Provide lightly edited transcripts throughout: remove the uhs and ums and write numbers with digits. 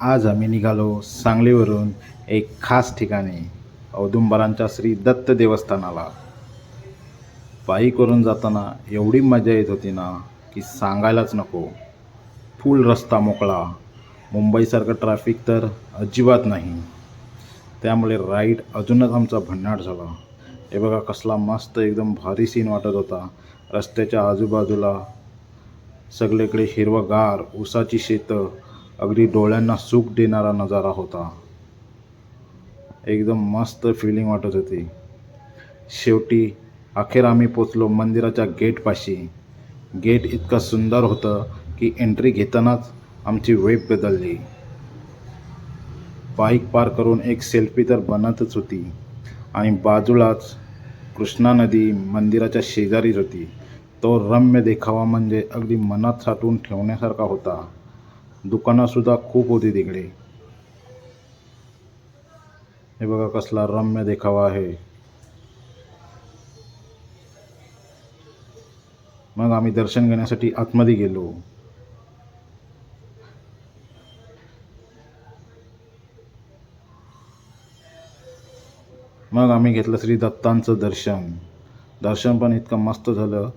आज आम्ही निघालो सांगलीवरून एक खास ठिकाणी औदुंबरांच्या श्री दत्त देवस्थानाला. पायी करून जाताना एवढी मजा येत होती ना की सांगायलाच नको. फुल रस्ता मोकळा, मुंबईसारखं ट्रॅफिक तर अजिबात नाही. त्यामुळे राईड अजूनच आमचा भन्नाट झाला. हे बघा कसला मस्त एकदम भारी सीन वाटत होता. रस्त्याच्या आजूबाजूला सगळीकडे हिरवंगार ऊसाची शेतं, अगदी डोळ्यांना सुख देणारा नजारा होता. एकदम मस्त फिलिंग वाटत होती. शेवटी अखेर आम्ही पोचलो मंदिराच्या गेटपाशी. गेट इतकं सुंदर होतं की एंट्री घेतानाच आमची वेब बदलली. बाईक पार करून एक सेल्फी तर बनतच होती आणि बाजूलाच कृष्णा नदी मंदिराच्या शेजारीच होती. तो रम्य देखावा म्हणजे अगदी मनात साठवून ठेवण्यासारखा होता. दुकानंसुद्धा खूप होती तिकडे. हे बघा कसला रम्य देखावा आहे. मग आम्ही दर्शन घेण्यासाठी आतमध्ये गेलो. मग आम्ही घेतलं श्री दत्तांचं दर्शन. दर्शन पण इतकं मस्त झालं.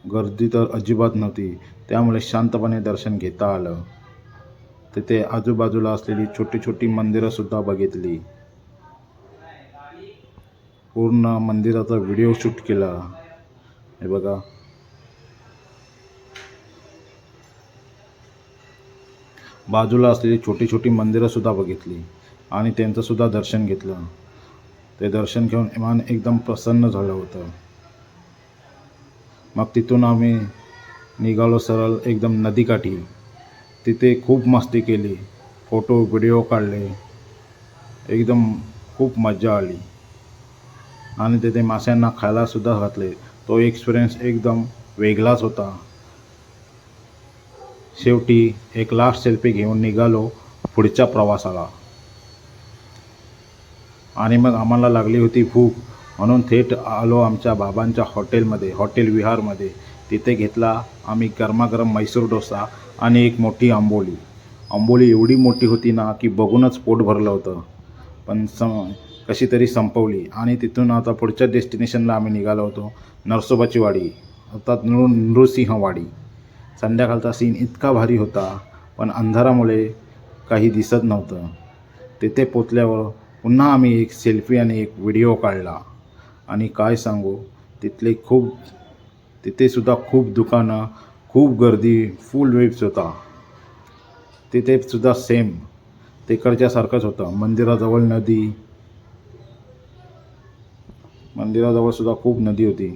गर्दी तर अजिबात नव्हती, त्यामुळे शांतपणे दर्शन घेता आलं. तिथे आजूबाजूला असलेली छोटी छोटी मंदिरंसुद्धा बघितली. पूर्ण मंदिराचा व्हिडिओ शूट केला. हे बघा बाजूला असलेली छोटी छोटी मंदिरंसुद्धा बघितली आणि त्यांचंसुद्धा दर्शन घेतलं. ते दर्शन घेऊन मन एकदम प्रसन्न झालं होतं. मग तिथून आम्ही निघालो सरळ एकदम नदीकाठी. तिथे खूप मस्ती केली, फोटो व्हिडिओ काढले. एकदम खूप मजा आली आणि तिथे माशांना खायलासुद्धा घातले. तो एक्सपिरियन्स एकदम वेगळाच होता. शेवटी एक लास्ट सेल्फी घेऊन निघालो पुढच्या प्रवासाला. आणि मग आम्हाला लागली होती भूक, म्हणून थेट आलो आमच्या बाबांच्या हॉटेलमध्ये, हॉटेल विहारमध्ये. तिथे घेतला आम्ही गरमागरम मैसूर डोसा आणि एक मोठी आंबोली. आंबोली एवढी मोठी होती ना की बघूनच पोट भरलं होतं. पण कशी तरी संपवली आणि तिथून आता पुढच्या डेस्टिनेशनला आम्ही निघालो होतो, नरसोबाची वाडी अर्थात नृसिंहवाडी. संध्याकाळचा सीन इतका भारी होता, पण अंधारामुळे काही दिसत नव्हतं. तिथे पोचल्यावर पुन्हा आम्ही एक सेल्फी आणि एक व्हिडिओ काढला. आणि काय सांगू, तिथेसुद्धा खूप दुकानं, खूप गर्दी, फुल वेब्स होता. तिथेसुद्धा सेम तिकडच्यासारखंच होतं. मंदिराजवळसुद्धा खूप नदी होती.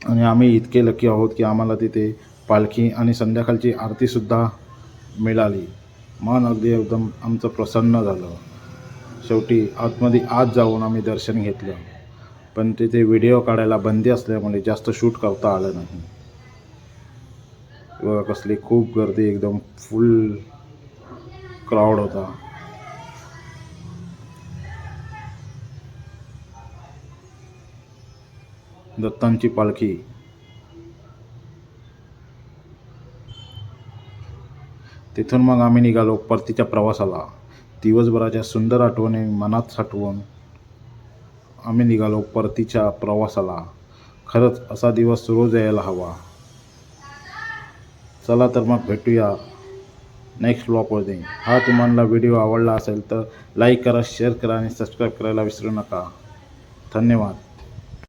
आणि आम्ही इतके लकी आहोत की आम्हाला तिथे पालखी आणि संध्याकाळची आरतीसुद्धा मिळाली. मन अगदी एकदम आमचं प्रसन्न झालं. शेवटी आतमध्ये आत जाऊन आम्ही दर्शन घेतलं, पण तिथे व्हिडिओ काढायला बंदी असल्यामुळे जास्त शूट करता आलं नाही. बघा कसली खूप गर्दी, एकदम फुल क्राऊड होता. दत्तांची पालखी. तिथून मग आम्ही निघालो परतीच्या प्रवासाला. दिवसभराच्या सुंदर आठवणी मनात साठवून आम्ही निघालो परतीच्या प्रवासाला. खरंच असा दिवस रोज यायला हवा. चला तर मग भेटूया नेक्स्ट व्लॉगमध्ये. हा तुम्हाला व्हिडिओ आवडला असेल तर लाईक करा, शेअर करा आणि सबस्क्राईब करायला विसरू नका. धन्यवाद.